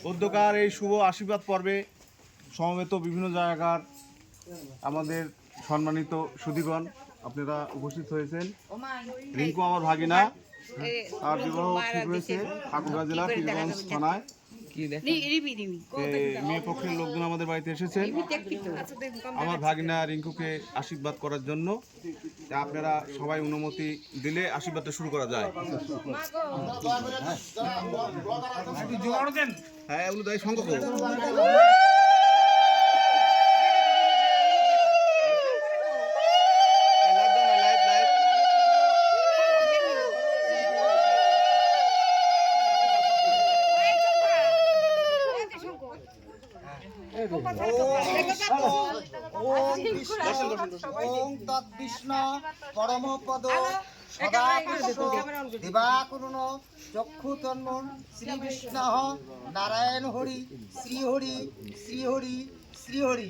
অধ্যকার এই শুভ আশীর্বাদ পর্বে সমবেত বিভিন্ন জায়গার আমাদের সম্মানিত সুধীগণ আপনারা উপস্থিত হয়েছেন। রিঙ্কু আমার ভাগিনা, তার বিবাহ ঠিক হয়েছে ঠাকুরগাঁ জেলা পীরগঞ্জ থানায়। মেয়ে পক্ষের লোকজন আমাদের বাড়িতে এসেছেন আমার ভাগিনা রিঙ্কুকে আশীর্বাদ করার জন্য। আপনারা সবাই অনুমতি দিলে আশীর্বাদটা শুরু করা যায়। হ্যাঁ, এগুলো তাই সঙ্গ ওং তদ্বিষ্ণু পরমপদ দিবাকুরুণ চক্ষুতন্মন শ্রী বিষ্ণু নারায়ণ হরি শ্রী হরি শ্রী হরি শ্রী হরি।